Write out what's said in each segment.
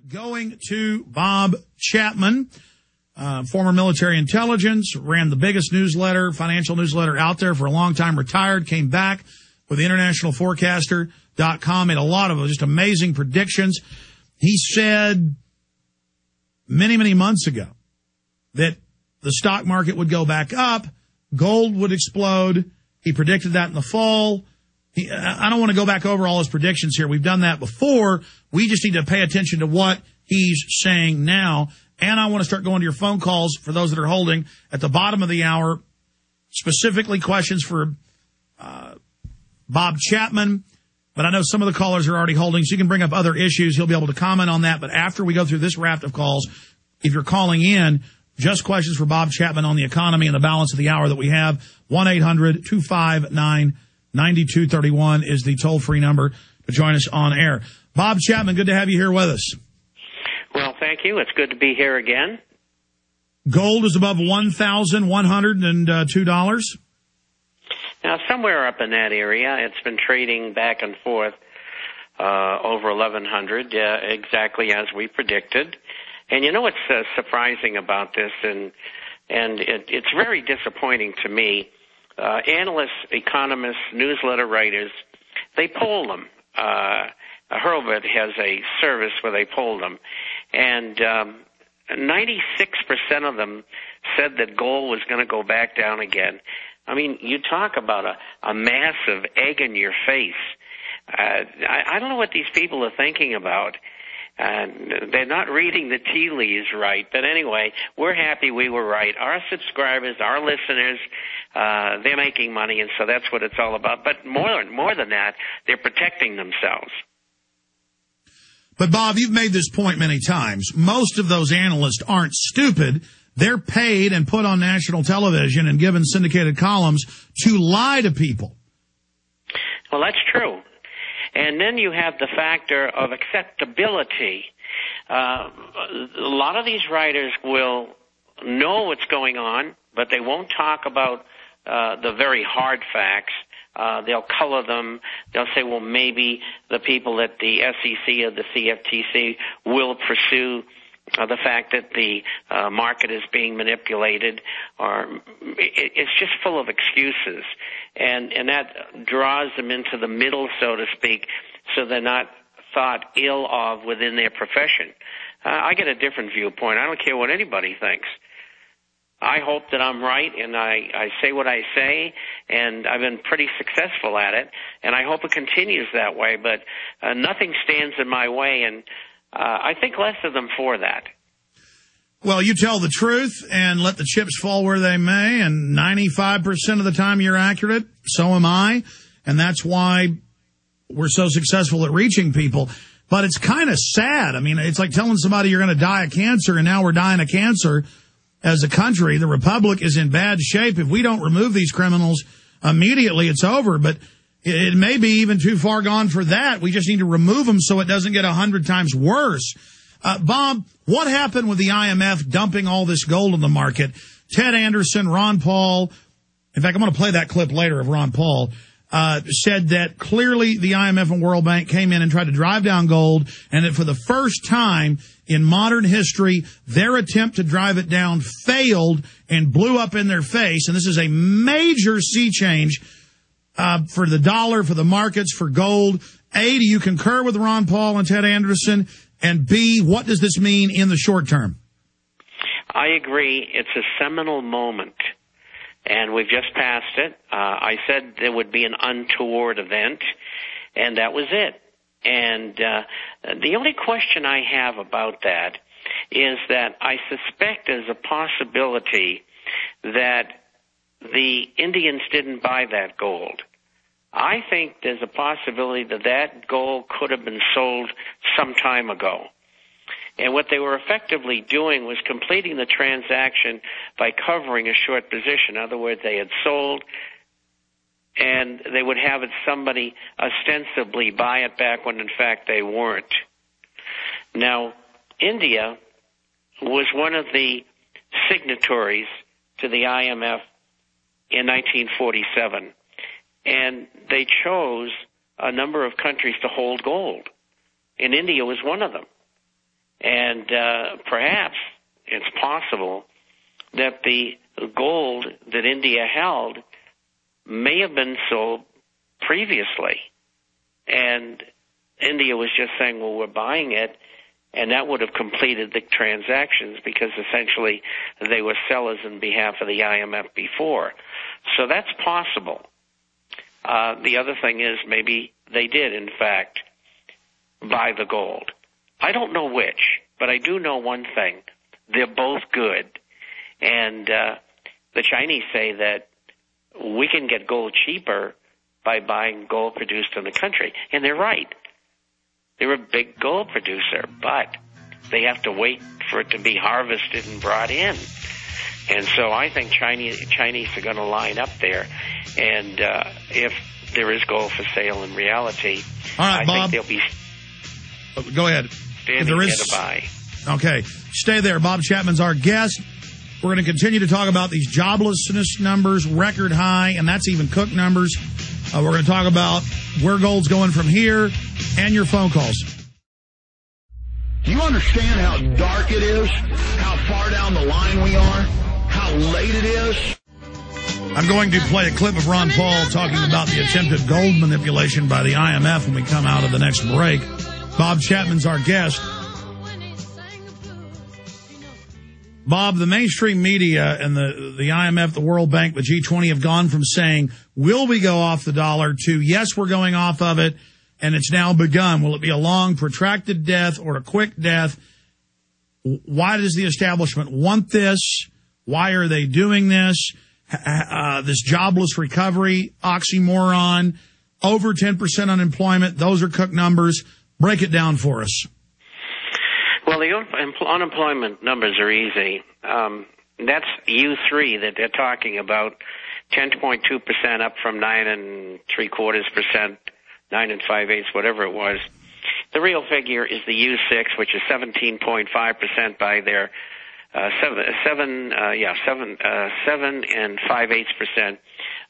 Going to Bob Chapman, former military intelligence, ran the biggest newsletter, financial newsletter out there for a long time, retired, came back with internationalforecaster.com, made a lot of just amazing predictions. He said many, many months ago that the stock market would go back up, gold would explode. He predicted that in the fall. I don't want to go back over all his predictions here. We've done that before. We just need to pay attention to what he's saying now. And I want to start going to your phone calls for those that are holding at the bottom of the hour, specifically questions for Bob Chapman. But I know some of the callers are already holding, so you can bring up other issues. He'll be able to comment on that. But after we go through this raft of calls, if you're calling in, just questions for Bob Chapman on the economy and the balance of the hour that we have, 1-800-259-9231 is the toll-free number to join us on air. Bob Chapman, good to have you here with us. Well, thank you. It's good to be here again. Gold is above $1,102. Now, somewhere up in that area, it's been trading back and forth over 1,100, exactly as we predicted. And you know what's surprising about this, and it's very disappointing to me. Analysts, economists, newsletter writers, they poll them. Hurlbut has a service where they poll them. And 96% of them said that gold was going to go back down again. I mean, you talk about a massive egg in your face. I don't know what these people are thinking about. They're not reading the tea leaves right. But anyway, we're happy we were right. Our subscribers, our listeners, they're making money, and so that's what it's all about. But more than that, they're protecting themselves. But, Bob, you've made this point many times. Most of those analysts aren't stupid. They're paid and put on national television and given syndicated columns to lie to people. Well, that's true. And then you have the factor of acceptability. A lot of these writers will know what's going on, but they won't talk about the very hard facts. They'll color them. They'll say, well, maybe the people at the SEC or the CFTC will pursue the fact that the market is being manipulated, or it's just full of excuses. And that draws them into the middle, so to speak, so they're not thought ill of within their profession. I get a different viewpoint. I don't care what anybody thinks. I hope that I'm right, and I say what I say, and I've been pretty successful at it, and I hope it continues that way, but nothing stands in my way, and I think less of them for that. Well, you tell the truth and let the chips fall where they may, and 95% of the time you're accurate. So am I, and that's why we're so successful at reaching people. But it's kind of sad. I mean, it's like telling somebody you're going to die of cancer, and now we're dying of cancer. As a country, the republic is in bad shape. If we don't remove these criminals immediately, it's over. But it may be even too far gone for that. We just need to remove them so it doesn't get 100 times worse. Bob, what happened with the IMF dumping all this gold in the market? Ted Anderson, Ron Paul, in fact, I'm going to play that clip later of Ron Paul, said that clearly the IMF and World Bank came in and tried to drive down gold, and that for the first time in modern history, their attempt to drive it down failed and blew up in their face. And this is a major sea change for the dollar, for the markets, for gold. A, do you concur with Ron Paul and Ted Anderson? And B, what does this mean in the short term? I agree. It's a seminal moment, and we've just passed it. I said there would be an untoward event, and that was it. And the only question I have about that is that I suspect there's a possibility that the Indians didn't buy that gold. I think there's a possibility that that gold could have been sold some time ago. And what they were effectively doing was completing the transaction by covering a short position. In other words, they had sold, and they would have somebody ostensibly buy it back when, in fact, they weren't. Now, India was one of the signatories to the IMF in 1947, and they chose a number of countries to hold gold, and India was one of them. And perhaps it's possible that the gold that India held may have been sold previously. And India was just saying, well, we're buying it, and that would have completed the transactions because essentially they were sellers on behalf of the IMF before. So that's possible. The other thing is maybe they did, in fact, buy the gold. I don't know which, but I do know one thing. They're both good. And the Chinese say that we can get gold cheaper by buying gold produced in the country. And they're right. They're a big gold producer, but they have to wait for it to be harvested and brought in. And so I think Chinese are going to line up there. And if there is gold for sale in reality, all right, I Bob, think they'll be go ahead. If there is a buy. Okay. Stay there. Bob Chapman's our guest. We're going to continue to talk about these joblessness numbers, record high, and that's even Cook numbers. We're going to talk about where gold's going from here and your phone calls. Do you understand how dark it is? How far down the line we are? How late it is? I'm going to play a clip of Ron Paul talking about the attempted gold manipulation by the IMF when we come out of the next break. Bob Chapman's our guest. Bob, the mainstream media and the IMF, the World Bank, the G20 have gone from saying, will we go off the dollar to, yes, we're going off of it, and it's now begun. Will it be a long, protracted death or a quick death? Why does the establishment want this? Why are they doing this? This jobless recovery, oxymoron, over 10% unemployment. Those are Cook numbers. Break it down for us. Well, the unemployment numbers are easy. That's U3 that they're talking about, 10.2% up from 9.75%, 9 5/8, whatever it was. The real figure is the U6, which is 17.5% by their 7 5/8%,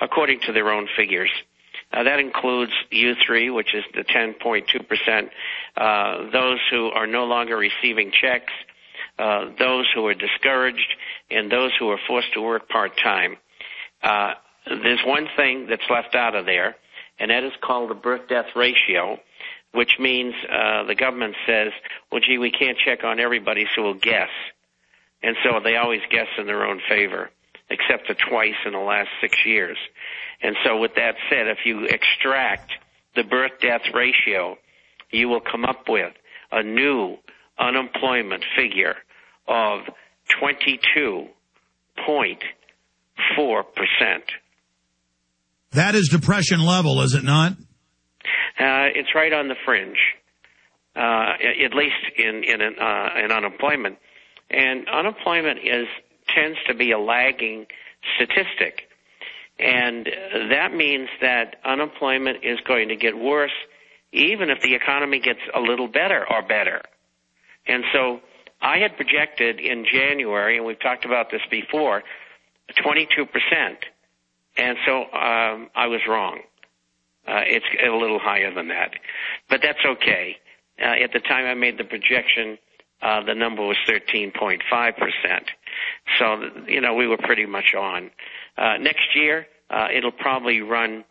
according to their own figures. That includes U3, which is the 10.2%, those who are no longer receiving checks, those who are discouraged, and those who are forced to work part-time. There's one thing that's left out of there, and that is called the birth-death ratio, which means the government says, well, gee, we can't check on everybody, so we'll guess. And so they always guess in their own favor, except for twice in the last 6 years. And so with that said, if you extract the birth-death ratio, you will come up with a new unemployment figure of 22.4%. That is depression level, is it not? It's right on the fringe, at least in unemployment. And unemployment tends to be a lagging statistic. And that means that unemployment is going to get worse even if the economy gets a little better or better. And so I had projected in January, and we've talked about this before, 22%. And so I was wrong. It's a little higher than that. But that's okay. At the time I made the projection, the number was 13.5%. So, we were pretty much on. Next year, it'll probably run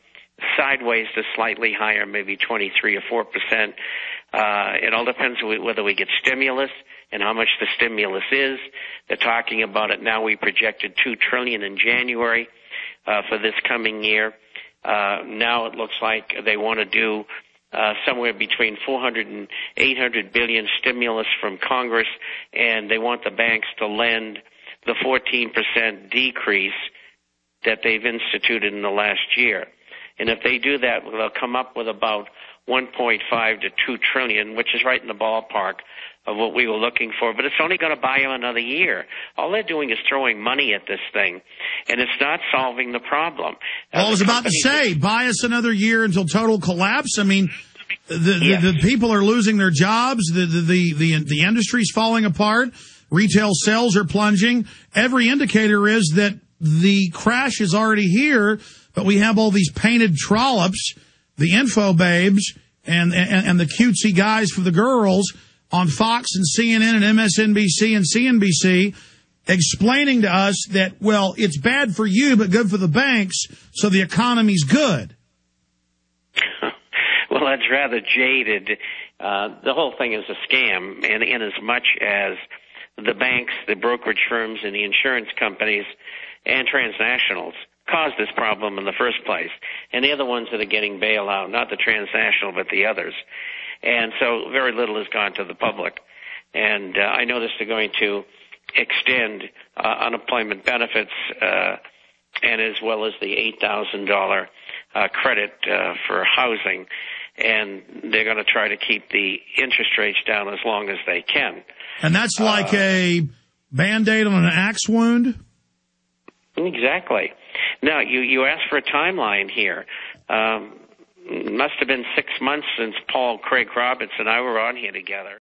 sideways to slightly higher, maybe 23 or 4%. It all depends whether we get stimulus and how much the stimulus is. They're talking about it now. We projected $2 trillion in January for this coming year. Now it looks like they want to do somewhere between 400 and 800 billion stimulus from Congress, and they want the banks to lend the 14% decrease that they've instituted in the last year. And if they do that, they'll come up with about 1.5 to 2 trillion, which is right in the ballpark of what we were looking for. But it's only going to buy them another year. All they're doing is throwing money at this thing, and it's not solving the problem. Well, I was about to say, buy us another year until total collapse. I mean, the people are losing their jobs. The industry's falling apart. Retail sales are plunging. Every indicator is that the crash is already here, but we have all these painted trollops, the info babes, and the cutesy guys for the girls, on Fox and CNN and MSNBC and CNBC explaining to us that, well, it's bad for you but good for the banks, so the economy's good. Well, that's rather jaded. The whole thing is a scam, in as much as the banks, the brokerage firms, and the insurance companies and transnationals caused this problem in the first place. And they're the ones that are getting bailout, not the transnational, but the others. And so very little has gone to the public. And I noticed they're going to extend unemployment benefits and as well as the $8,000 credit for housing. And they're going to try to keep the interest rates down as long as they can. And that's like a Band-Aid on an axe wound? Exactly. Now, you asked for a timeline here. It must have been 6 months since Paul Craig Roberts and I were on here together.